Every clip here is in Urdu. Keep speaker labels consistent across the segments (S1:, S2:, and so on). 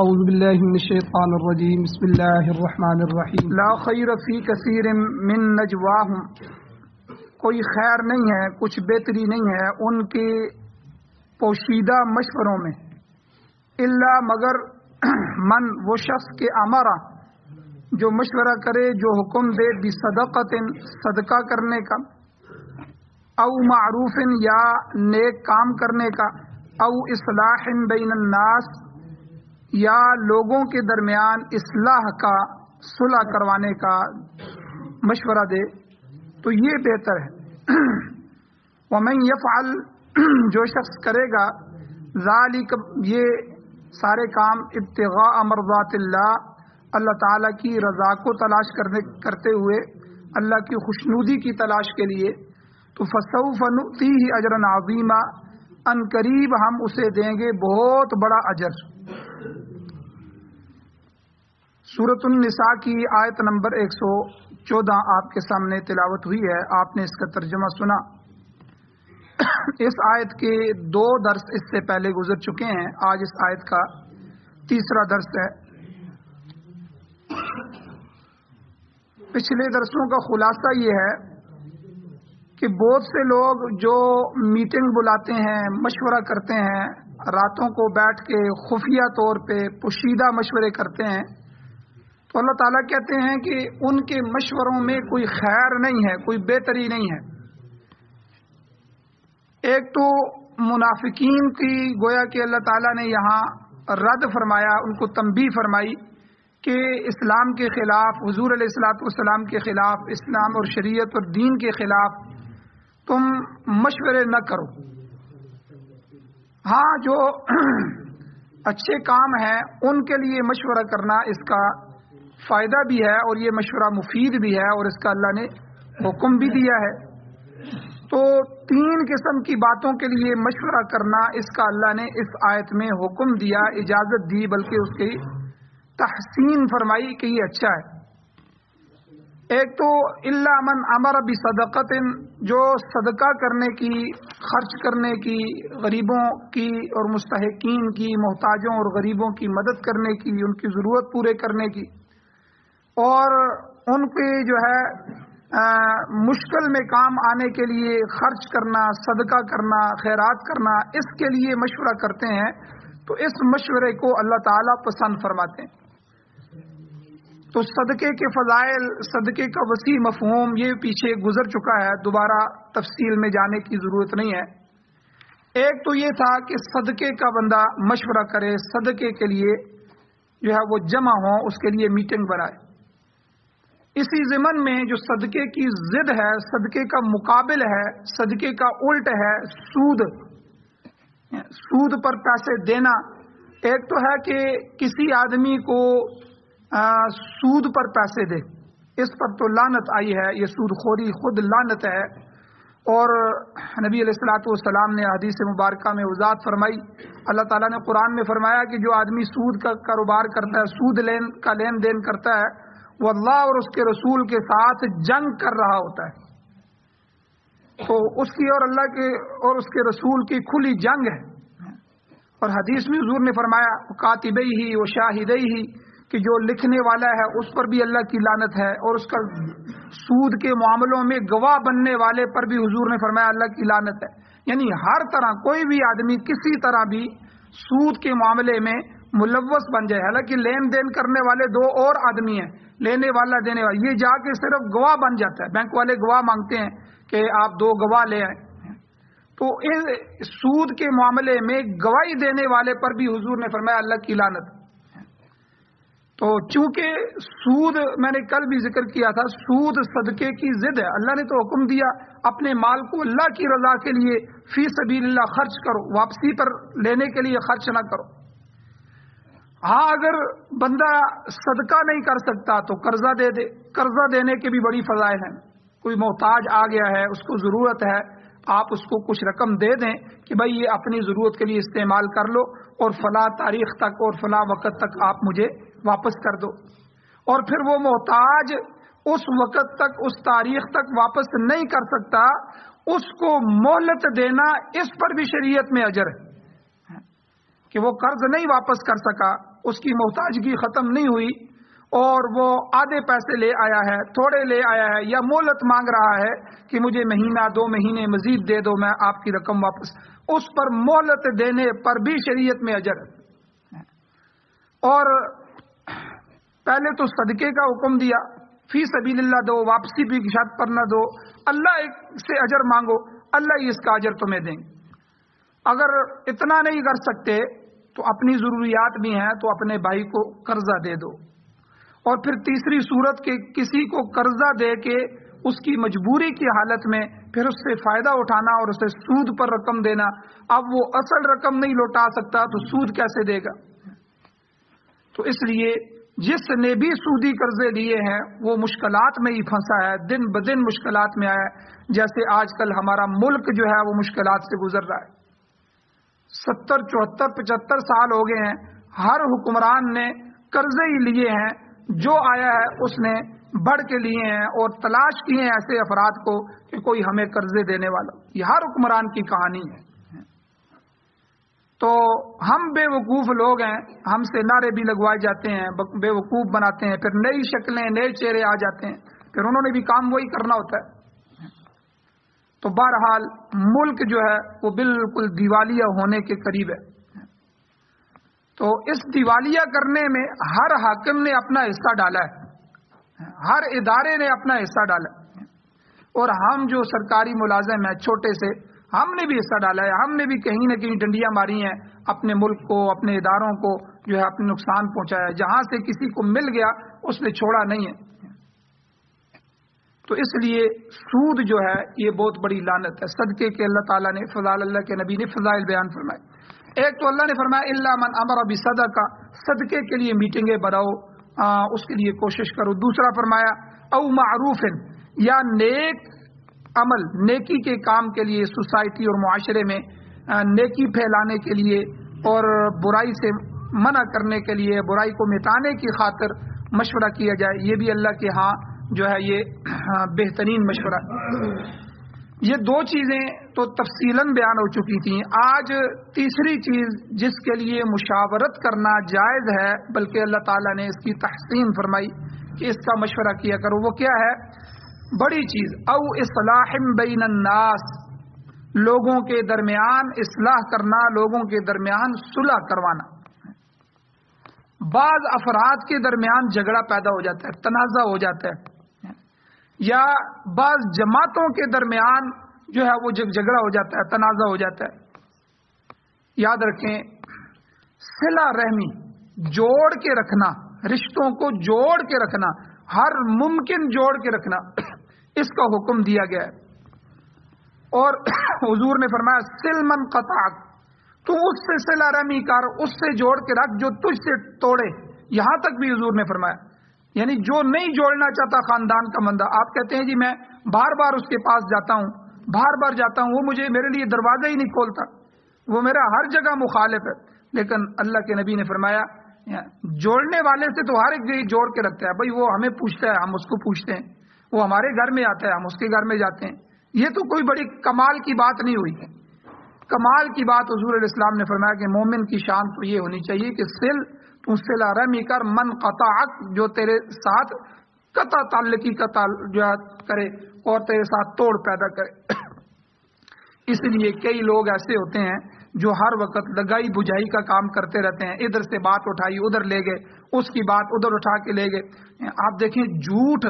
S1: اعوذ باللہ من الشیطان الرجیم بسم اللہ الرحمن الرحیم لا خیر فی کثیر من نجواہم، کوئی خیر نہیں ہے، کچھ بہتری نہیں ہے ان کے پوشیدہ مشوروں میں، الا مگر من وہ شخص کے امرا جو مشورہ کرے، جو حکم دے بصدقۃ صدقہ کرنے کا، او معروف یا نیک کام کرنے کا، او اصلاح بین الناس یا لوگوں کے درمیان اصلاح کا، صلح کروانے کا مشورہ دے تو یہ بہتر ہے۔ ومن یفعل جو شخص کرے گا ذالک یہ سارے کام ابتغاء مرضات اللہ، اللہ تعالیٰ کی رضا کو تلاش کرتے ہوئے، اللہ کی خوشنودی کی تلاش کے لیے، تو فسوف نؤتیہ اجرا عظیما، ان قریب ہم اسے دیں گے بہت بڑا اجر۔ سورۃ النساء کی آیت نمبر 114 آپ کے سامنے تلاوت ہوئی ہے، آپ نے اس کا ترجمہ سنا۔ اس آیت کے 2 درس اس سے پہلے گزر چکے ہیں، آج اس آیت کا تیسرا درس ہے۔ پچھلے درسوں کا خلاصہ یہ ہے کہ بہت سے لوگ جو میٹنگ بلاتے ہیں، مشورہ کرتے ہیں، راتوں کو بیٹھ کے خفیہ طور پہ پوشیدہ مشورے کرتے ہیں، تو اللہ تعالیٰ کہتے ہیں کہ ان کے مشوروں میں کوئی خیر نہیں ہے، کوئی بہتری نہیں ہے۔ ایک تو منافقین کی گویا کہ اللہ تعالیٰ نے یہاں رد فرمایا، ان کو تنبیہ فرمائی کہ اسلام کے خلاف، حضور علیہ الصلوۃ والسلام کے خلاف، اسلام اور شریعت اور دین کے خلاف تم مشورے نہ کرو۔ ہاں، جو اچھے کام ہیں ان کے لیے مشورہ کرنا اس کا فائدہ بھی ہے اور یہ مشورہ مفید بھی ہے، اور اس کا اللہ نے حکم بھی دیا ہے۔ تو 3 قسم کی باتوں کے لیے مشورہ کرنا اس کا اللہ نے اس آیت میں حکم دیا، اجازت دی، بلکہ اس کی تحسین فرمائی کہ یہ اچھا ہے۔ ایک تو الا من امر بصدقۃ، جو صدقہ کرنے کی، خرچ کرنے کی، غریبوں کی اور مستحقین کی، محتاجوں اور غریبوں کی مدد کرنے کی، ان کی ضرورت پورے کرنے کی، اور ان کے جو ہے مشکل میں کام آنے کے لیے خرچ کرنا، صدقہ کرنا، خیرات کرنا، اس کے لیے مشورہ کرتے ہیں، تو اس مشورے کو اللہ تعالیٰ پسند فرماتے ہیں۔ تو صدقے کے فضائل، صدقے کا وسیع مفہوم یہ پیچھے گزر چکا ہے، دوبارہ تفصیل میں جانے کی ضرورت نہیں ہے۔ ایک تو یہ تھا کہ صدقے کا بندہ مشورہ کرے، صدقے کے لیے جو ہے وہ جمع ہو، اس کے لیے میٹنگ بنائے۔ اسی ضمن میں جو صدقے کی ضد ہے، صدقے کا مقابل ہے، صدقے کا الٹ ہے سود، سود پر پیسے دینا۔ ایک تو ہے کہ کسی آدمی کو سود پر پیسے دے، اس پر تو لعنت آئی ہے، یہ سود خوری خود لعنت ہے، اور نبی علیہ الصلوۃ والسلام نے حدیث مبارکہ میں وضاحت فرمائی، اللہ تعالیٰ نے قرآن میں فرمایا کہ جو آدمی سود کا کاروبار کرتا ہے، سود کا لین دین کرتا ہے، وہ اللہ اور اس کے رسول کے ساتھ جنگ کر رہا ہوتا ہے۔ تو اس کی اور اللہ کے اور اس کے رسول کی کھلی جنگ ہے۔ اور حدیث میں حضور نے فرمایا کاتبیہ و شاہدیہ، کہ جو لکھنے والا ہے اس پر بھی اللہ کی لعنت ہے، اور اس کا سود کے معاملوں میں گواہ بننے والے پر بھی حضور نے فرمایا اللہ کی لعنت ہے۔ یعنی ہر طرح کوئی بھی آدمی کسی طرح بھی سود کے معاملے میں ملوث بن جائے، حالانکہ لین دین کرنے والے 2 اور آدمی ہیں، لینے والا دینے والا، یہ جا کے صرف گواہ بن جاتا ہے، بینک والے گواہ مانگتے ہیں کہ آپ 2 گواہ لے آئیں، تو اس سود کے معاملے میں گواہی دینے والے پر بھی حضور نے فرمایا اللہ کی لعنت۔ تو چونکہ سود، میں نے کل بھی ذکر کیا تھا، سود صدقے کی ضد ہے، اللہ نے تو حکم دیا اپنے مال کو اللہ کی رضا کے لیے فی سبیل اللہ خرچ کرو، واپسی پر لینے کے لیے خرچ نہ کرو۔ ہاں، اگر بندہ صدقہ نہیں کر سکتا تو قرضہ دے دے، قرضہ دینے کے بھی بڑی فضائل ہیں۔ کوئی محتاج آ گیا ہے، اس کو ضرورت ہے، آپ اس کو کچھ رقم دے دیں کہ بھائی یہ اپنی ضرورت کے لیے استعمال کر لو، اور فلاں تاریخ تک اور فلاں وقت تک آپ مجھے واپس کر دو۔ اور پھر وہ محتاج اس وقت تک، اس تاریخ تک واپس نہیں کر سکتا، اس کو مہلت دینا، اس پر بھی شریعت میں اجر ہے۔ کہ وہ قرض نہیں واپس کر سکا، اس کی محتاجگی ختم نہیں ہوئی اور وہ آدھے پیسے لے آیا ہے، تھوڑے لے آیا ہے، یا مہلت مانگ رہا ہے کہ مجھے مہینہ 2 مہینے مزید دے دو، میں آپ کی رقم واپس، اس پر مہلت دینے پر بھی شریعت میں اجر ہے۔ اور پہلے تو صدقے کا حکم دیا، فی سبیل اللہ دو، واپسی بھی شرط پر نہ دو، اللہ سے اجر مانگو، اللہ ہی اس کا اجر تمہیں دیں گے۔ اگر اتنا نہیں کر سکتے تو اپنی ضروریات بھی ہیں تو اپنے بھائی کو قرضہ دے دو۔ اور پھر تیسری صورت کہ کسی کو قرضہ دے کے اس کی مجبوری کی حالت میں پھر اس سے فائدہ اٹھانا اور اسے سود پر رقم دینا، اب وہ اصل رقم نہیں لوٹا سکتا تو سود کیسے دے گا؟ تو اس لیے جس نے بھی سودی قرضے لیے ہیں وہ مشکلات میں ہی پھنسا ہے، دن بدن مشکلات میں آیا ہے، جیسے آج کل ہمارا ملک جو ہے وہ مشکلات سے گزر رہا ہے۔ 70 74 75 سال ہو گئے ہیں، ہر حکمران نے قرضے ہی لیے ہیں، جو آیا ہے اس نے بڑھ کے لیے ہیں اور تلاش کیے ہیں ایسے افراد کو کہ کوئی ہمیں قرضے دینے والا۔ یہ ہر حکمران کی کہانی ہے۔ تو ہم بے وقوف لوگ ہیں، ہم سے نعرے بھی لگوائے جاتے ہیں، بے وقوف بناتے ہیں، پھر نئی شکلیں نئے چہرے آ جاتے ہیں، پھر انہوں نے بھی کام وہی کرنا ہوتا ہے۔ تو بہرحال ملک جو ہے وہ بالکل دیوالیہ ہونے کے قریب ہے۔ تو اس دیوالیہ کرنے میں ہر حاکم نے اپنا حصہ ڈالا ہے، ہر ادارے نے اپنا حصہ ڈالا ہے، اور ہم جو سرکاری ملازم ہیں چھوٹے سے، ہم نے بھی حصہ ڈالا ہے، ہم نے بھی کہیں نہ کہیں ڈنڈیاں ماری ہیں، اپنے ملک کو، اپنے اداروں کو جو ہے اپنے نقصان پہنچایا ہے، جہاں سے کسی کو مل گیا اس نے چھوڑا نہیں ہے۔ تو اس لیے سود جو ہے یہ بہت بڑی لعنت ہے۔ صدقے کے اللہ تعالیٰ نے فضائل، اللہ کے نبی نے فضائل بیان فرمائے۔ ایک تو اللہ نے فرمایا الا من امر بصدقہ، صدقے کے لیے میٹنگیں بناؤ، اس کے لیے کوشش کرو۔ دوسرا فرمایا او معروف، یا نیک عمل، نیکی کے کام کے لیے، سوسائٹی اور معاشرے میں نیکی پھیلانے کے لیے اور برائی سے منع کرنے کے لیے، برائی کو مٹانے کی خاطر مشورہ کیا جائے، یہ بھی اللہ کے ہاں جو ہے یہ بہترین مشورہ۔ یہ دو چیزیں تو تفصیلاً بیان ہو چکی تھیں۔ آج تیسری چیز جس کے لیے مشاورت کرنا جائز ہے، بلکہ اللہ تعالیٰ نے اس کی تحسین فرمائی کہ اس کا مشورہ کیا کرو، وہ کیا ہے؟ بڑی چیز، او اصلاح بین الناس، لوگوں کے درمیان اصلاح کرنا، لوگوں کے درمیان صلح کروانا۔ بعض افراد کے درمیان جھگڑا پیدا ہو جاتا ہے، تنازع ہو جاتا ہے، یا بعض جماعتوں کے درمیان جو ہے وہ جھگڑا ہو جاتا ہے، تنازع ہو جاتا ہے۔ یاد رکھیں، صلہ رحمی، جوڑ کے رکھنا، رشتوں کو جوڑ کے رکھنا، ہر ممکن جوڑ کے رکھنا، اس کا حکم دیا گیا ہے۔ اور حضور نے فرمایا سل من قطعک، تو اس سے صلہ رحمی کر، اس سے جوڑ کے رکھ جو تجھ سے توڑے، یہاں تک بھی حضور نے فرمایا۔ یعنی جو نہیں جوڑنا چاہتا خاندان کا بندہ، آپ کہتے ہیں جی میں بار بار اس کے پاس جاتا ہوں، بار بار جاتا ہوں، وہ مجھے میرے لیے دروازہ ہی نہیں کھولتا، وہ میرا ہر جگہ مخالف ہے، لیکن اللہ کے نبی نے فرمایا جوڑنے والے سے تو ہر ایک جگہ جوڑ کے رکھتا ہے، بھائی وہ ہمیں پوچھتا ہے، ہم اس کو پوچھتے ہیں، وہ ہمارے گھر میں آتا ہے، ہم اس کے گھر میں جاتے ہیں، یہ تو کوئی بڑی کمال کی بات نہیں ہوئی ہے۔ کمال کی بات حضور علیہ السلام نے فرمایا کہ مومن کی شان تو یہ ہونی چاہیے کہ تو صلہ رحمی کر، من قطعک، جو تیرے ساتھ قطع تعلقی کا جو کرے اور تیرے ساتھ توڑ پیدا کرے۔ اس لیے کئی لوگ ایسے ہوتے ہیں جو ہر وقت لگائی بجھائی کا کام کرتے رہتے ہیں، ادھر سے بات اٹھائی ادھر لے گئے، اس کی بات ادھر اٹھا کے لے گئے۔ آپ دیکھیں جھوٹ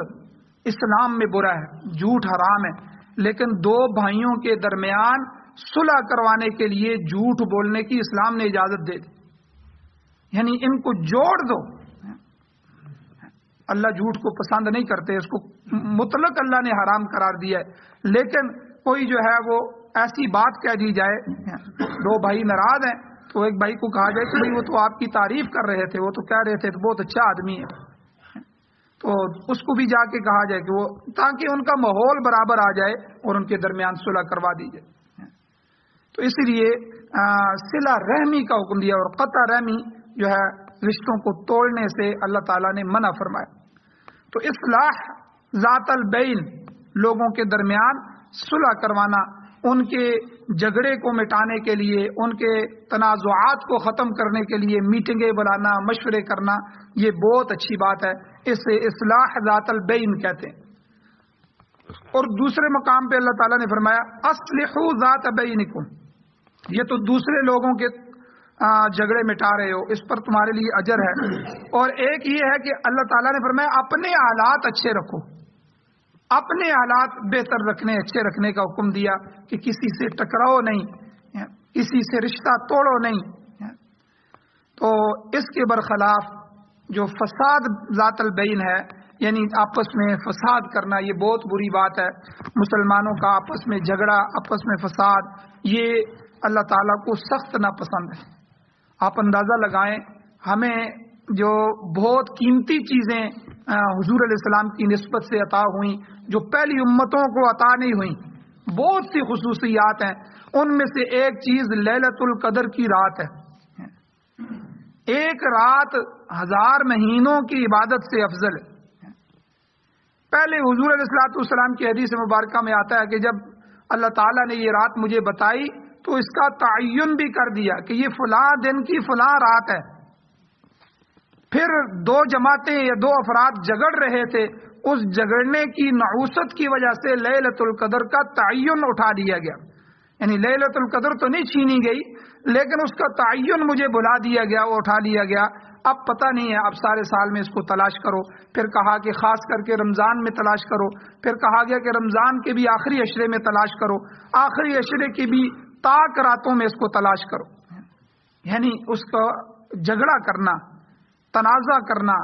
S1: اسلام میں برا ہے، جھوٹ حرام ہے، لیکن دو بھائیوں کے درمیان صلح کروانے کے لیے جھوٹ بولنے کی اسلام نے اجازت دے دی، یعنی ان کو جوڑ دو۔ اللہ جھوٹ کو پسند نہیں کرتے، اس کو مطلق اللہ نے حرام قرار دیا ہے، لیکن کوئی جو ہے وہ ایسی بات کہہ دی جائے، دو بھائی ناراض ہیں تو ایک بھائی کو کہا جائے کہ بھائی وہ تو آپ کی تعریف کر رہے تھے، وہ تو کہہ رہے تھے تو بہت اچھا آدمی ہے، تو اس کو بھی جا کے کہا جائے کہ وہ، تاکہ ان کا ماحول برابر آ جائے اور ان کے درمیان صلح کروا دی جائے۔ تو اسی لیے صلہ رحمی کا حکم دیا، اور قطع رحمی جو ہے رشتوں کو توڑنے سے اللہ تعالیٰ نے منع فرمایا۔ تو اصلاح ذات البین، لوگوں کے درمیان صلح کروانا، ان کے جھگڑے کو مٹانے کے لیے، ان کے تنازعات کو ختم کرنے کے لیے میٹنگیں بلانا، مشورے کرنا، یہ بہت اچھی بات ہے، اسے اصلاح ذات البین کہتے ہیں۔ اور دوسرے مقام پہ اللہ تعالیٰ نے فرمایا اصلحوا ذات بینکم، یہ تو دوسرے لوگوں کے جھگڑے مٹا رہے ہو، اس پر تمہارے لیے اجر ہے۔ اور ایک یہ ہے کہ اللہ تعالیٰ نے فرمایا اپنے حالات اچھے رکھو، اپنے حالات بہتر رکھنے، اچھے رکھنے کا حکم دیا کہ کسی سے ٹکراؤ نہیں، کسی سے رشتہ توڑو نہیں۔ تو اس کے برخلاف جو فساد ذات البین ہے، یعنی آپس میں فساد کرنا، یہ بہت بری بات ہے۔ مسلمانوں کا آپس میں جھگڑا، آپس میں فساد، یہ اللہ تعالیٰ کو سخت ناپسند ہے۔ آپ اندازہ لگائیں، ہمیں جو بہت قیمتی چیزیں حضور علیہ السلام کی نسبت سے عطا ہوئیں، جو پہلی امتوں کو عطا نہیں ہوئیں، بہت سی خصوصیات ہیں، ان میں سے ایک چیز لیلۃ القدر کی رات ہے۔ ایک رات 1000 مہینوں کی عبادت سے افضل ہے۔ پہلے حضور علیہ السلام کی حدیث مبارکہ میں آتا ہے کہ جب اللہ تعالیٰ نے یہ رات مجھے بتائی تو اس کا تعین بھی کر دیا کہ یہ فلاں دن کی فلاں رات ہے۔ پھر 2 جماعتیں یا 2 افراد جھگڑ رہے تھے، اس جھگڑنے کی نحوست کی وجہ سے لیلۃ القدر کا تعین اٹھا دیا گیا، یعنی لیلۃ القدر تو نہیں چھینی گئی لیکن اس کا تعین مجھے بلا دیا گیا، وہ اٹھا لیا گیا۔ اب پتہ نہیں ہے، اب سارے سال میں اس کو تلاش کرو۔ پھر کہا کہ خاص کر کے رمضان میں تلاش کرو، پھر کہا گیا کہ رمضان کے بھی آخری عشرے میں تلاش کرو، آخری عشرے کی بھی تاک راتوں میں اس کو تلاش کرو۔ یعنی اس کا جھگڑا کرنا، تنازع کرنا،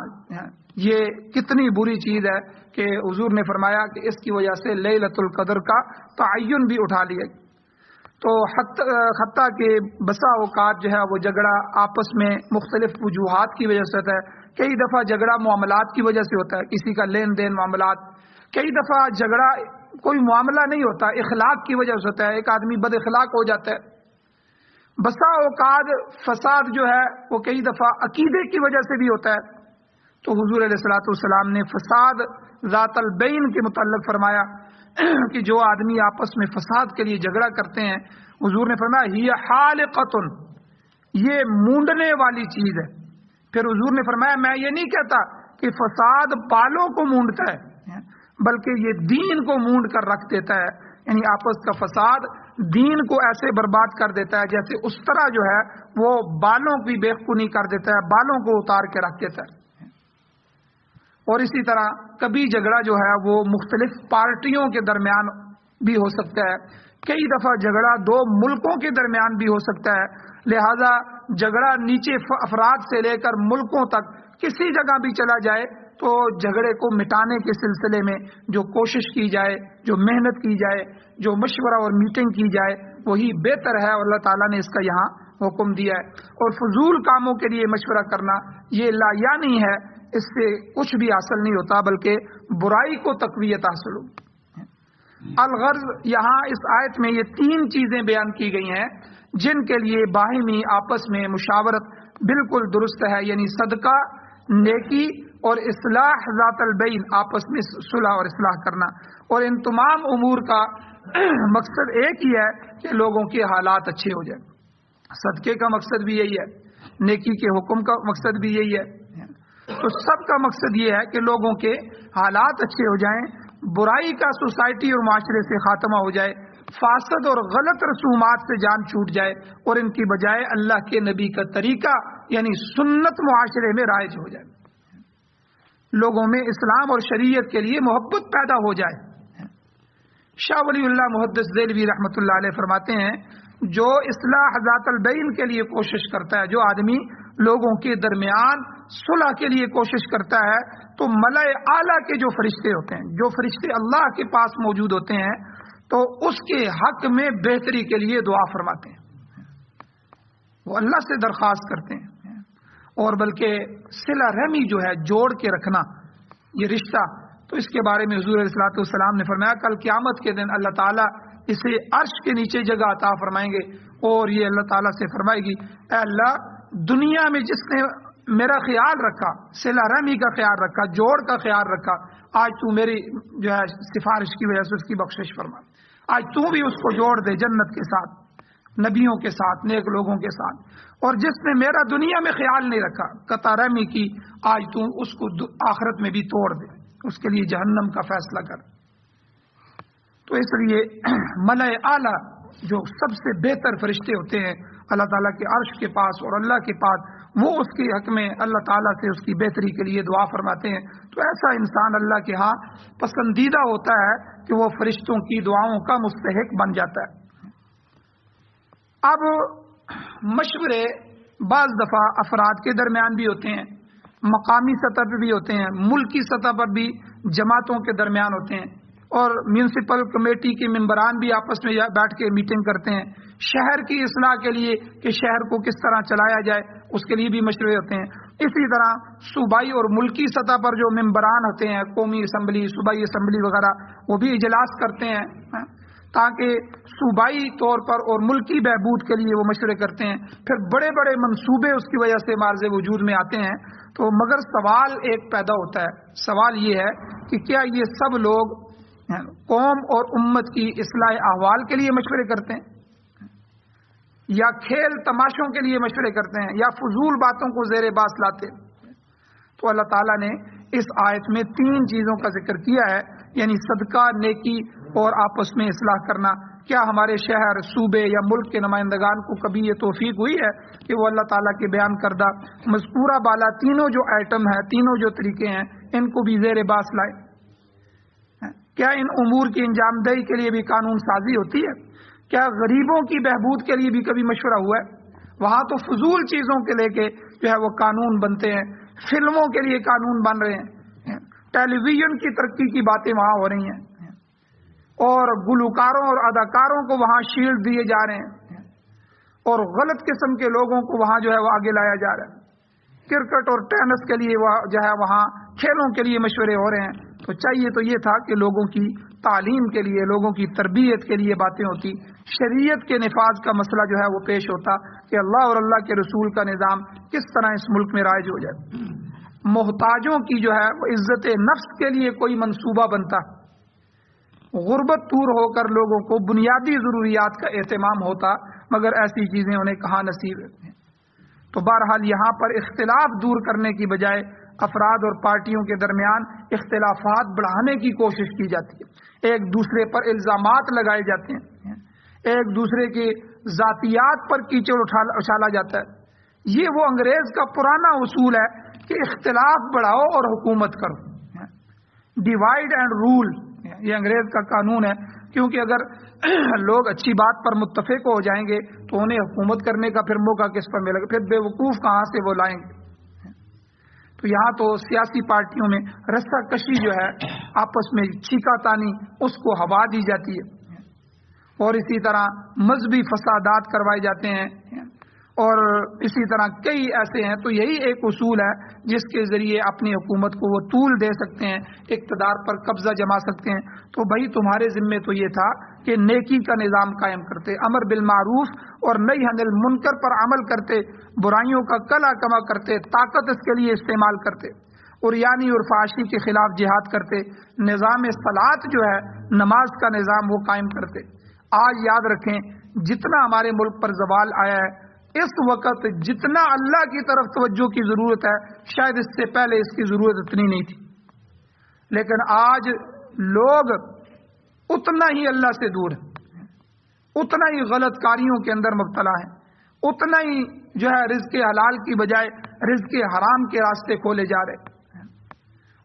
S1: یہ کتنی بری چیز ہے کہ حضور نے فرمایا کہ اس کی وجہ سے لیلۃ القدر کا تعین بھی اٹھا لیا۔ تو حتیٰ کہ بسا اوقات جو ہے وہ جھگڑا آپس میں مختلف وجوہات کی وجہ سے ہوتا ہے۔ کئی دفعہ جھگڑا معاملات کی وجہ سے ہوتا ہے، کسی کا لین دین معاملات۔ کئی دفعہ جھگڑا کوئی معاملہ نہیں ہوتا، اخلاق کی وجہ سے ہوتا ہے، ایک آدمی بد اخلاق ہو جاتا ہے۔ بسا اوقات فساد جو ہے وہ کئی دفعہ عقیدے کی وجہ سے بھی ہوتا ہے۔ تو حضور علیہ السلام نے فساد ذات البین کے متعلق فرمایا کہ جو آدمی آپس میں فساد کے لیے جھگڑا کرتے ہیں، حضور نے فرمایا ہی حالقۃ، یہ مونڈنے والی چیز ہے۔ پھر حضور نے فرمایا میں یہ نہیں کہتا کہ فساد بالوں کو مونڈتا ہے، بلکہ یہ دین کو مونڈ کر رکھ دیتا ہے، یعنی آپس کا فساد دین کو ایسے برباد کر دیتا ہے جیسے اس طرح جو ہے وہ بالوں کی بےخونی کر دیتا ہے، بالوں کو اتار کے رکھ دیتا ہے۔ اور اسی طرح کبھی جھگڑا جو ہے وہ مختلف پارٹیوں کے درمیان بھی ہو سکتا ہے، کئی دفعہ جھگڑا 2 ملکوں کے درمیان بھی ہو سکتا ہے۔ لہذا جھگڑا نیچے افراد سے لے کر ملکوں تک کسی جگہ بھی چلا جائے تو جھگڑے کو مٹانے کے سلسلے میں جو کوشش کی جائے، جو محنت کی جائے، جو مشورہ اور میٹنگ کی جائے، وہی بہتر ہے، اور اللہ تعالیٰ نے اس کا یہاں حکم دیا ہے۔ اور فضول کاموں کے لیے مشورہ کرنا یہ لا یعنی ہے، اس سے کچھ بھی حاصل نہیں ہوتا بلکہ برائی کو تقویت حاصل ہوگی۔ الغرض، یہاں اس آیت میں یہ 3 چیزیں بیان کی گئی ہیں جن کے لیے باہمی آپس میں مشاورت بالکل درست ہے، یعنی صدقہ، نیکی اور اصلاح ذات البین، آپس میں صلح اور اصلاح کرنا۔ اور ان تمام امور کا مقصد ایک ہی ہے کہ لوگوں کے حالات اچھے ہو جائیں۔ صدقے کا مقصد بھی یہی ہے، نیکی کے حکم کا مقصد بھی یہی ہے۔ تو سب کا مقصد یہ ہے کہ لوگوں کے حالات اچھے ہو جائیں، برائی کا سوسائٹی اور معاشرے سے خاتمہ ہو جائے، فاسد اور غلط رسومات سے جان چھوٹ جائے، اور ان کی بجائے اللہ کے نبی کا طریقہ یعنی سنت معاشرے میں رائج ہو جائے، لوگوں میں اسلام اور شریعت کے لیے محبت پیدا ہو جائے۔ شاہ ولی اللہ محدث دہلوی رحمۃ اللہ علیہ فرماتے ہیں جو اصلاح ذات البین کے لیے کوشش کرتا ہے، جو آدمی لوگوں کے درمیان صلح کے لیے کوشش کرتا ہے، تو ملائے اعلیٰ کے جو فرشتے ہوتے ہیں، جو فرشتے اللہ کے پاس موجود ہوتے ہیں، تو اس کے حق میں بہتری کے لیے دعا فرماتے ہیں، وہ اللہ سے درخواست کرتے ہیں۔ اور بلکہ صلہ رحمی جو ہے، جوڑ کے رکھنا یہ رشتہ، تو اس کے بارے میں حضور علیہ السلام نے فرمایا کل قیامت کے دن اللہ تعالیٰ اسے عرش کے نیچے جگہ عطا فرمائیں گے، اور یہ اللہ تعالیٰ سے فرمائے گی اے اللہ، دنیا میں جس نے میرا خیال رکھا، صلہ رحمی کا خیال رکھا، جوڑ کا خیال رکھا، آج تو میری جو ہے سفارش کی وجہ سے اس کی بخشش فرما۔ آج تو بھی اس کو جوڑ دے جنت کے ساتھ، نبیوں کے ساتھ، نیک لوگوں کے ساتھ۔ اور جس نے میرا دنیا میں خیال نہیں رکھا، قطع رحمی کی، آج تو اس کو آخرت میں بھی توڑ دے، اس کے لیے جہنم کا فیصلہ کر۔ تو اس لیے ملأ اعلیٰ جو سب سے بہتر فرشتے ہوتے ہیں اللہ تعالیٰ کے عرش کے پاس اور اللہ کے پاس، وہ اس کے حق میں اللہ تعالیٰ سے اس کی بہتری کے لیے دعا فرماتے ہیں۔ تو ایسا انسان اللہ کے ہاں پسندیدہ ہوتا ہے کہ وہ فرشتوں کی دعاؤں کا مستحق بن جاتا ہے۔ اب مشورے بعض دفعہ افراد کے درمیان بھی ہوتے ہیں، مقامی سطح پہ بھی ہوتے ہیں، ملکی سطح پر بھی جماعتوں کے درمیان ہوتے ہیں، اور میونسپل کمیٹی کے ممبران بھی آپس میں بیٹھ کے میٹنگ کرتے ہیں شہر کی اصلاح کے لیے کہ شہر کو کس طرح چلایا جائے، اس کے لیے بھی مشورے ہوتے ہیں۔ اسی طرح صوبائی اور ملکی سطح پر جو ممبران ہوتے ہیں، قومی اسمبلی، صوبائی اسمبلی وغیرہ، وہ بھی اجلاس کرتے ہیں تاکہ صوبائی طور پر اور ملکی بہبود کے لیے وہ مشورے کرتے ہیں۔ پھر بڑے بڑے منصوبے اس کی وجہ سے مارز وجود میں آتے ہیں۔ تو مگر سوال ایک پیدا ہوتا ہے، سوال یہ ہے کہ کیا یہ سب لوگ قوم اور امت کی اصلاح احوال کے لیے مشورے کرتے ہیں، یا کھیل تماشوں کے لیے مشورے کرتے ہیں، یا فضول باتوں کو زیر باس لاتے ہیں؟ تو اللہ تعالیٰ نے اس آیت میں 3 چیزوں کا ذکر کیا ہے، یعنی صدقہ، نیکی اور آپس میں اصلاح کرنا۔ کیا ہمارے شہر، صوبے یا ملک کے نمائندگان کو کبھی یہ توفیق ہوئی ہے کہ وہ اللہ تعالیٰ کے بیان کردہ مذکورہ بالا تینوں جو آئٹم ہیں، تینوں جو طریقے ہیں، ان کو بھی زیر باس لائے؟ کیا ان امور کی انجام دہی کے لیے بھی قانون سازی ہوتی ہے؟ کیا غریبوں کی بہبود کے لیے بھی کبھی مشورہ ہوا ہے؟ وہاں تو فضول چیزوں کے لے کے جو ہے وہ قانون بنتے ہیں، فلموں کے لیے قانون بن رہے ہیں، ٹیلی ویژن کی ترقی کی باتیں وہاں ہو رہی ہیں، اور گلوکاروں اور اداکاروں کو وہاں شیلڈ دیے جا رہے ہیں، اور غلط قسم کے لوگوں کو وہاں جو ہے وہ آگے لایا جا رہا ہے۔ کرکٹ اور ٹینس کے لیے جو ہے وہاں کھیلوں کے لیے مشورے ہو رہے ہیں۔ تو چاہیے تو یہ تھا کہ لوگوں کی تعلیم کے لیے، لوگوں کی تربیت کے لیے باتیں ہوتی، شریعت کے نفاذ کا مسئلہ جو ہے وہ پیش ہوتا کہ اللہ اور اللہ کے رسول کا نظام کس طرح اس ملک میں رائج ہو جائے۔ محتاجوں کی جو ہے وہ عزت نفس کے لیے کوئی منصوبہ بنتا، غربت دور ہو کر لوگوں کو بنیادی ضروریات کا اہتمام ہوتا، مگر ایسی چیزیں انہیں کہاں نصیب ہے۔ تو بہرحال یہاں پر اختلاف دور کرنے کی بجائے افراد اور پارٹیوں کے درمیان اختلافات بڑھانے کی کوشش کی جاتی ہے، ایک دوسرے پر الزامات لگائے جاتے ہیں، ایک دوسرے کی ذاتیات پر کیچڑ اچھالا جاتا ہے۔ یہ وہ انگریز کا پرانا اصول ہے کہ اختلاف بڑھاؤ اور حکومت کرو، ڈیوائیڈ اینڈ رول، یہ انگریز کا قانون ہے۔ کیونکہ اگر لوگ اچھی بات پر متفق ہو جائیں گے تو انہیں حکومت کرنے کا پھر موقع کس پر ملے گا، پھر بے وقوف کہاں سے وہ لائیں گے۔ تو یہاں تو سیاسی پارٹیوں میں رسہ کشی جو ہے، آپس میں چیکا تانی، اس کو ہوا دی جاتی ہے، اور اسی طرح مذہبی فسادات کروائے جاتے ہیں، اور اسی طرح کئی ایسے ہیں۔ تو یہی ایک اصول ہے جس کے ذریعے اپنی حکومت کو وہ طول دے سکتے ہیں، اقتدار پر قبضہ جما سکتے ہیں۔ تو بھائی تمہارے ذمے تو یہ تھا کہ نیکی کا نظام قائم کرتے، امر بالمعروف اور نہی عن المنکر پر عمل کرتے، برائیوں کا کلا کما کرتے، طاقت اس کے لیے استعمال کرتے، عریانی اور فحاشی کے خلاف جہاد کرتے، نظام صلاۃ جو ہے نماز کا نظام وہ قائم کرتے۔ آج یاد رکھیں جتنا ہمارے ملک پر زوال آیا ہے، اس وقت جتنا اللہ کی طرف توجہ کی ضرورت ہے شاید اس سے پہلے اس کی ضرورت اتنی نہیں تھی، لیکن آج لوگ اتنا ہی اللہ سے دور ہیں، اتنا ہی غلط کاریوں کے اندر مبتلا ہیں، اتنا ہی جو ہے رزق حلال کی بجائے رزق حرام کے راستے کھولے جا رہے ہیں،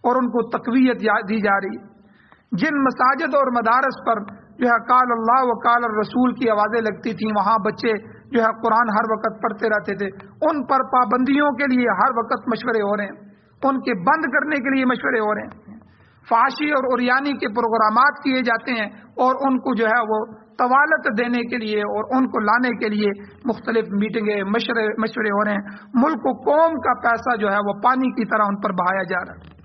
S1: اور ان کو تقویت دی جا رہی ہے۔ جن مساجد اور مدارس پر جو ہے قال اللہ و قال الرسول کی آوازیں لگتی تھیں، وہاں بچے جو ہے قرآن ہر وقت پڑھتے رہتے تھے، ان پر پابندیوں کے لیے ہر وقت مشورے ہو رہے ہیں، ان کے بند کرنے کے لیے مشورے ہو رہے ہیں، فحاشی اور عریانی کے پروگرامات کیے جاتے ہیں، اور ان کو جو ہے وہ طوالت دینے کے لیے اور ان کو لانے کے لیے مختلف میٹنگیں، مشورے ہو رہے ہیں۔ ملک و قوم کا پیسہ جو ہے وہ پانی کی طرح ان پر بہایا جا رہا ہے۔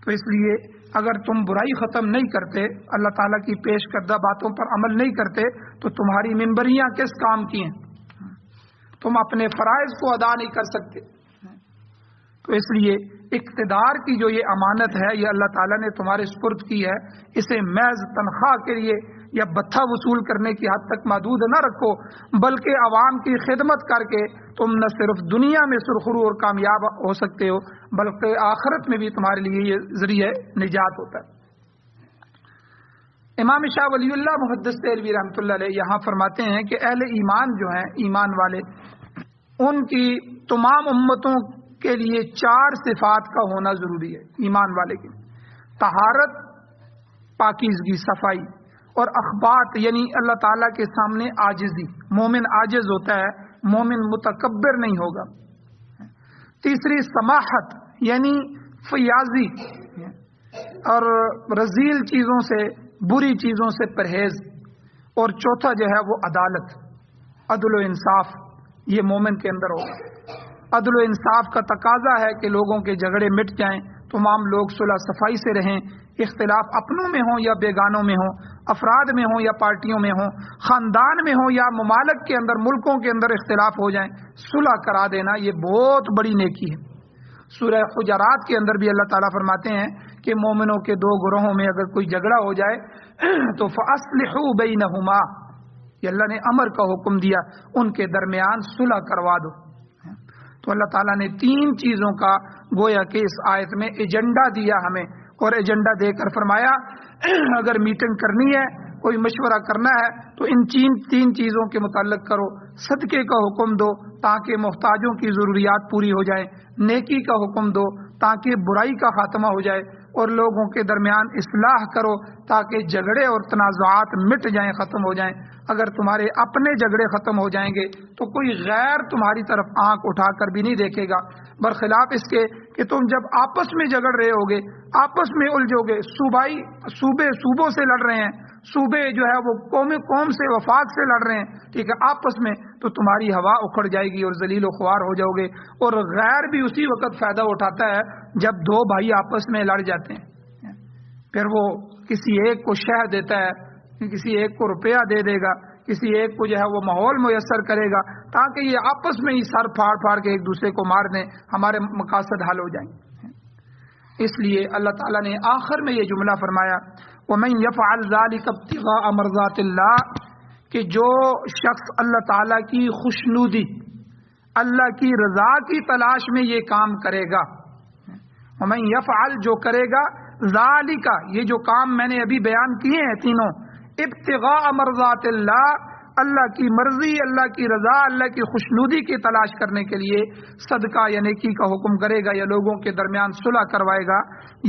S1: تو اس لیے اگر تم برائی ختم نہیں کرتے، اللہ تعالیٰ کی پیش کردہ باتوں پر عمل نہیں کرتے، تو تمہاری منبریاں کس کام کی ہیں؟ تم اپنے فرائض کو ادا نہیں کر سکتے۔ تو اس لیے اقتدار کی جو یہ امانت ہے یہ اللہ تعالیٰ نے تمہارے سپرد کی ہے، اسے محض تنخواہ کے لیے یا بتھا وصول کرنے کی حد تک محدود نہ رکھو، بلکہ عوام کی خدمت کر کے تم نہ صرف دنیا میں سرخرو اور کامیاب ہو سکتے ہو بلکہ آخرت میں بھی تمہارے لیے یہ ذریعہ نجات ہوتا ہے۔ امام شاہ ولی اللہ محدث دہلوی رحمۃ اللہ علیہ یہاں فرماتے ہیں کہ اہل ایمان جو ہیں، ایمان والے، ان کی تمام امتوں کے لیے 4 صفات کا ہونا ضروری ہے۔ ایمان والے کی طہارت، پاکیزگی، صفائی، اور اخبات یعنی اللہ تعالیٰ کے سامنے عاجزی، مومن عاجز ہوتا ہے، مومن متکبر نہیں ہوگا۔ تیسری سماحت یعنی فیاضی اور رذیل چیزوں سے، بری چیزوں سے پرہیز، اور چوتھا جو ہے وہ عدالت، عدل و انصاف، یہ مومن کے اندر ہوگا۔ عدل و انصاف کا تقاضا ہے کہ لوگوں کے جھگڑے مٹ جائیں، تمام لوگ صلح صفائی سے رہیں، اختلاف اپنوں میں ہوں یا بیگانوں میں ہوں، افراد میں ہوں یا پارٹیوں میں ہوں، خاندان میں ہوں یا ممالک کے اندر، ملکوں کے اندر اختلاف ہو جائیں، صلح کرا دینا یہ بہت بڑی نیکی ہے۔ سورہ حجرات کے اندر بھی اللہ تعالیٰ فرماتے ہیں کہ مومنوں کے 2 گروہوں میں اگر کوئی جھگڑا ہو جائے تو فَأَصْلِحُوا بَيْنَهُمَا، یہ اللہ نے امر کا حکم دیا، ان کے درمیان صلح کروا دو۔ تو اللہ تعالیٰ نے 3 چیزوں کا گویا کہ اس آیت میں ایجنڈا دیا ہمیں، اور ایجنڈا دے کر فرمایا اگر میٹنگ کرنی ہے، کوئی مشورہ کرنا ہے تو ان 3 چیزوں کے متعلق کرو۔ صدقے کا حکم دو تاکہ محتاجوں کی ضروریات پوری ہو جائیں، نیکی کا حکم دو تاکہ برائی کا خاتمہ ہو جائے، اور لوگوں کے درمیان اصلاح کرو تاکہ جھگڑے اور تنازعات مٹ جائیں، ختم ہو جائیں۔ اگر تمہارے اپنے جھگڑے ختم ہو جائیں گے تو کوئی غیر تمہاری طرف آنکھ اٹھا کر بھی نہیں دیکھے گا، برخلاف اس کے کہ تم جب آپس میں جھگڑ رہے ہوگے، آپس میں الجھو گے، صوبوں سے لڑ رہے ہیں، صوبے جو ہے وہ قوم سے، وفاق سے لڑ رہے ہیں، ٹھیک ہے، آپس میں، تو تمہاری ہوا اکھڑ جائے گی اور ذلیل و خوار ہو جاؤ گے۔ اور غیر بھی اسی وقت فائدہ اٹھاتا ہے جب 2 بھائی آپس میں لڑ جاتے ہیں، پھر وہ کسی ایک کو شہ دیتا ہے، کسی ایک کو روپیہ دے دے گا، کسی ایک کو جو ہے وہ ماحول میسر کرے گا تاکہ یہ آپس میں ہی سر پھاڑ پھاڑ کے ایک دوسرے کو مار دیں، ہمارے مقاصد حل ہو جائیں۔ اس لیے اللہ تعالیٰ نے آخر میں یہ جملہ فرمایا وَمَن يَفْعَلْ ذَلِكَ ابْتِغَاءَ مَرْضَاتِ اللَّهِ، کہ جو شخص اللہ تعالیٰ کی خوشنودی، اللہ کی رضا کی تلاش میں یہ کام کرے گا، وَمَن يَفْعَلْ جو کرے گا، ذَلِكَ یہ جو کام میں نے ابھی بیان کیے ہیں تینوں، ابتغاء مرضات اللہ، اللہ کی مرضی، اللہ کی رضا، اللہ کی خوشنودی کی تلاش کرنے کے لیے صدقہ یا نیکی کا حکم کرے گا، یا لوگوں کے درمیان صلح کروائے گا،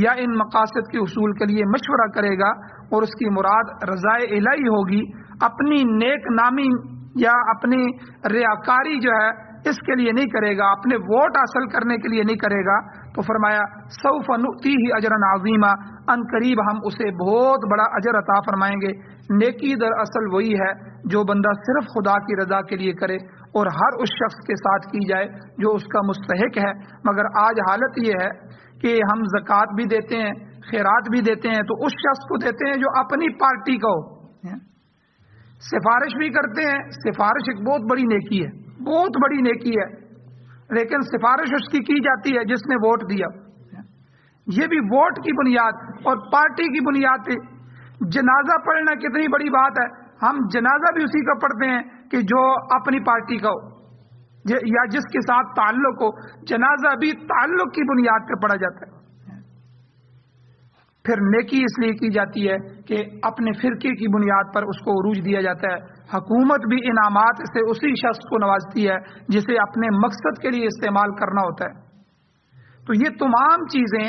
S1: یا ان مقاصد کے حصول کے لیے مشورہ کرے گا، اور اس کی مراد رضا الہی ہوگی، اپنی نیک نامی یا اپنی ریاکاری جو ہے اس کے لیے نہیں کرے گا، اپنے ووٹ حاصل کرنے کے لیے نہیں کرے گا، تو فرمایا سوف نؤتیہ اجرا عظیما، ان قریب ہم اسے بہت بڑا اجر عطا فرمائیں گے۔ نیکی دراصل وہی ہے جو بندہ صرف خدا کی رضا کے لیے کرے اور ہر اس شخص کے ساتھ کی جائے جو اس کا مستحق ہے۔ مگر آج حالت یہ ہے کہ ہم زکوٰۃ بھی دیتے ہیں، خیرات بھی دیتے ہیں، تو اس شخص کو دیتے ہیں جو اپنی پارٹی کا ہو، سفارش بھی کرتے ہیں، سفارش ایک بہت بڑی نیکی ہے، بہت بڑی نیکی ہے، لیکن سفارش اس کی جاتی ہے جس نے ووٹ دیا، یہ بھی ووٹ کی بنیاد اور پارٹی کی بنیاد پہ۔ جنازہ پڑھنا کتنی بڑی بات ہے، ہم جنازہ بھی اسی کا پڑھتے ہیں کہ جو اپنی پارٹی کا ہو یا جس کے ساتھ تعلق ہو، جنازہ بھی تعلق کی بنیاد پہ پڑھا جاتا ہے۔ پھر نیکی اس لیے کی جاتی ہے کہ اپنے فرقے کی بنیاد پر اس کو عروج دیا جاتا ہے۔ حکومت بھی انعامات سے اسی شخص کو نوازتی ہے جسے اپنے مقصد کے لیے استعمال کرنا ہوتا ہے۔ تو یہ تمام چیزیں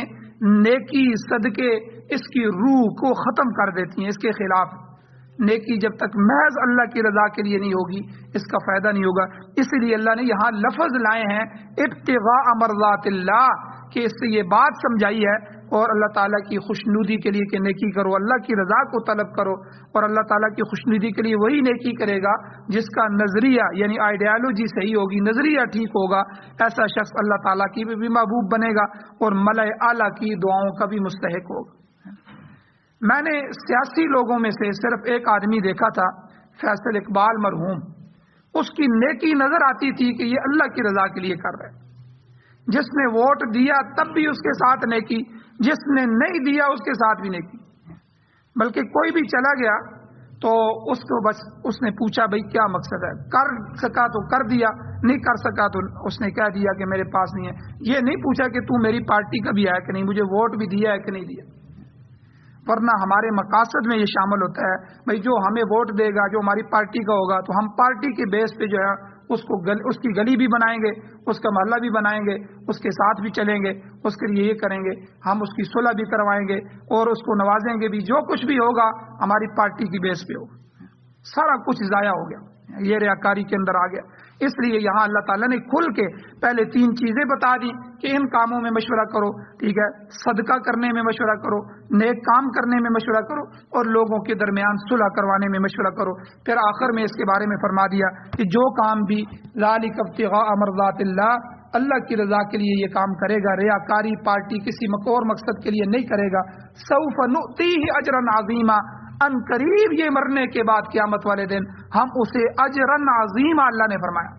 S1: نیکی، صدقے، اس کی روح کو ختم کر دیتی ہیں، اس کے خلاف۔ نیکی جب تک محض اللہ کی رضا کے لیے نہیں ہوگی اس کا فائدہ نہیں ہوگا۔ اس لیے اللہ نے یہاں لفظ لائے ہیں ابتغاء مرضات اللہ، کہ اس سے یہ بات سمجھائی ہے اور اللہ تعالیٰ کی خوشنودی کے لیے کہ نیکی کرو، اللہ کی رضا کو طلب کرو، اور اللہ تعالیٰ کی خوشنودی کے لیے وہی نیکی کرے گا جس کا نظریہ یعنی آئیڈیالوجی صحیح ہوگی، نظریہ ٹھیک ہوگا، ایسا شخص اللہ تعالیٰ کی بھی محبوب بنے گا اور ملائے اعلیٰ کی دعاؤں کا بھی مستحق ہوگا۔ میں نے سیاسی لوگوں میں سے صرف ایک آدمی دیکھا تھا، فیصل اقبال مرحوم، اس کی نیکی نظر آتی تھی کہ یہ اللہ کی رضا کے لیے کر رہے، جس نے ووٹ دیا تب بھی اس کے ساتھ نیکی، جس نے نہیں دیا اس کے ساتھ بھی نیکی۔ بلکہ کوئی بھی چلا گیا تو اس کو بس اس نے پوچھا بھائی کیا مقصد ہے، کر سکا تو کر دیا، نہیں کر سکا تو اس نے کہہ دیا کہ میرے پاس نہیں ہے۔ یہ نہیں پوچھا کہ تو میری پارٹی کا بھی ہے کہ نہیں، مجھے ووٹ بھی دیا ہے کہ نہیں دیا۔ ورنہ ہمارے مقاصد میں یہ شامل ہوتا ہے بھائی جو ہمیں ووٹ دے گا، جو ہماری پارٹی کا ہوگا، تو ہم پارٹی کے بیس پہ جو ہے اس کی گلی بھی بنائیں گے، اس کا محلہ بھی بنائیں گے، اس کے ساتھ بھی چلیں گے، اس کے لیے یہ کریں گے، ہم اس کی صلح بھی کروائیں گے اور اس کو نوازیں گے بھی، جو کچھ بھی ہوگا ہماری پارٹی کی بیس پہ ہوگا۔ سارا کچھ ضائع ہو گیا، یہ ریاکاری کے اندر آ گیا۔ اس لیے یہاں اللہ تعالیٰ نے کھل کے پہلے 3 چیزیں بتا دی کہ ان کاموں میں مشورہ کرو، ٹھیک ہے، صدقہ کرنے میں مشورہ کرو، نیک کام کرنے میں مشورہ کرو، اور لوگوں کے درمیان صلح کروانے میں مشورہ کرو۔ پھر آخر میں اس کے بارے میں فرما دیا کہ جو کام بھی ذالک ابتغاء مرضات اللہ کی رضا کے لیے یہ کام کرے گا، ریاکاری پارٹی کسی اور مقصد کے لیے نہیں کرے گا، سوف نؤتیہ اجرا عظیما، ان قریب یہ مرنے کے بعد قیامت والے دن ہم اسے اجرا عظیما، اللہ نے فرمایا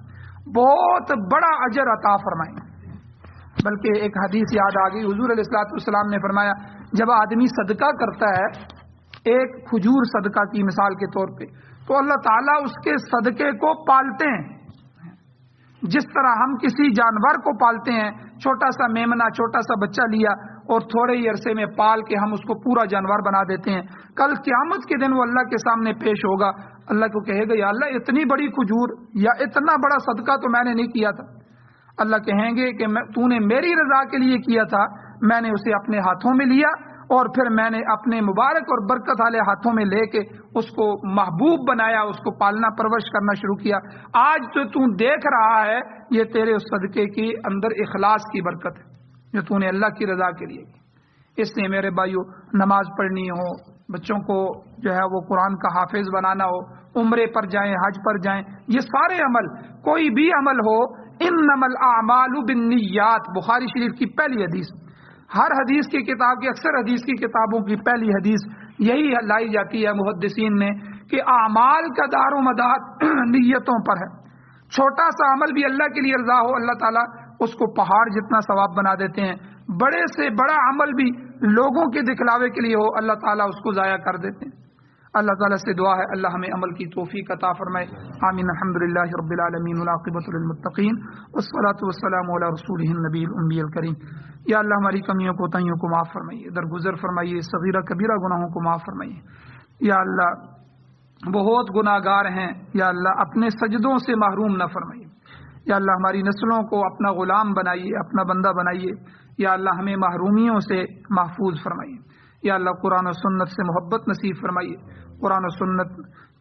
S1: بہت بڑا اجر عطا فرمائیں گے۔ بلکہ ایک حدیث یاد آ گئی، حضور علیہ الصلوۃ والسلام نے فرمایا جب آدمی صدقہ کرتا ہے ایک کھجور صدقہ کی مثال کے طور پہ، تو اللہ تعالیٰ اس کے صدقے کو پالتے ہیں، جس طرح ہم کسی جانور کو پالتے ہیں، چھوٹا سا میمنا، چھوٹا سا بچہ لیا اور تھوڑے ہی عرصے میں پال کے ہم اس کو پورا جانور بنا دیتے ہیں، کل قیامت کے دن وہ اللہ کے سامنے پیش ہوگا، اللہ کو کہے گا یا اللہ اتنی بڑی کھجور یا اتنا بڑا صدقہ تو میں نے نہیں کیا تھا۔ اللہ کہیں گے کہ تو نے میری رضا کے لیے کیا تھا، میں نے اسے اپنے ہاتھوں میں لیا اور پھر میں نے اپنے مبارک اور برکت والے ہاتھوں میں لے کے اس کو محبوب بنایا، اس کو پالنا پرورش کرنا شروع کیا۔ آج تو دیکھ رہا ہے یہ تیرے اس صدقے کی اندر اخلاص کی برکت ہے جو تو نے اللہ کی رضا کے لیے کی۔ اس لیے میرے بھائیو، نماز پڑھنی ہو، بچوں کو جو ہے وہ قرآن کا حافظ بنانا ہو، عمرے پر جائیں، حج پر جائیں، یہ سارے عمل، کوئی بھی عمل ہو، انما الاعمال بالنیات، بخاری شریف کی پہلی حدیث، ہر حدیث کی کتاب کی، اکثر حدیث کی کتابوں کی پہلی حدیث یہی لائی جاتی ہے محدثین نے کہ اعمال کا دار و مدار نیتوں پر ہے۔ چھوٹا سا عمل بھی اللہ کے لیے رضا ہو، اللہ تعالیٰ اس کو پہاڑ جتنا ثواب بنا دیتے ہیں، بڑے سے بڑا عمل بھی لوگوں کے دکھلاوے کے لیے ہو، اللہ تعالیٰ اس کو ضائع کر دیتے ہیں۔ اللہ تعالیٰ سے دعا ہے اللہ ہمیں عمل کی توفیق عطا فرمائے، آمین۔ الحمدللہ رب العالمین والعاقبۃ للمتقین والصلاۃ والسلام علی رسولہ النبی الأمی الکریم۔ یا اللہ ہماری کمیوں کو تائیوں کو معاف فرمائیے، درگزر فرمائیے، صغیرہ کبیرہ گناہوں کو معاف فرمائیے۔ یا اللہ بہت گناہ گار ہیں، یا اللہ اپنے سجدوں سے محروم نہ فرمائیے۔ یا اللہ ہماری نسلوں کو اپنا غلام بنائیے، اپنا بندہ بنائیے۔ یا اللہ ہمیں محرومیوں سے محفوظ فرمائیے۔ یا اللہ قرآن و سنت سے محبت نصیب فرمائیے، قرآن و سنت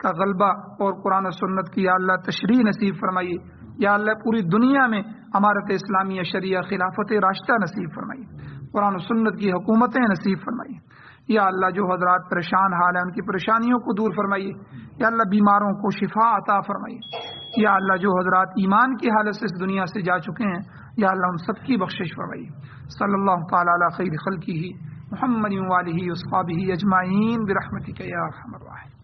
S1: کا غلبہ اور قرآن و سنت کی یا اللہ تشریح نصیب فرمائیے۔ یا اللہ پوری دنیا میں امارت اسلامیہ شریعہ خلافت راشدہ نصیب فرمائیے، قرآن و سنت کی حکومتیں نصیب فرمائیے۔ یا اللہ جو حضرات پریشان حال ہیں ان کی پریشانیوں کو دور فرمائیے۔ یا اللہ بیماروں کو شفا عطا فرمائیے۔ یا اللہ جو حضرات ایمان کی حالت سے اس دنیا سے جا چکے ہیں، یا اللہ ان سب کی بخشش فرمائیے۔ صلی اللہ تعالی علی خیر خلقہ محمد و آلہ و اصحابہ اجمعین برحمتک یا ارحم الراحمین۔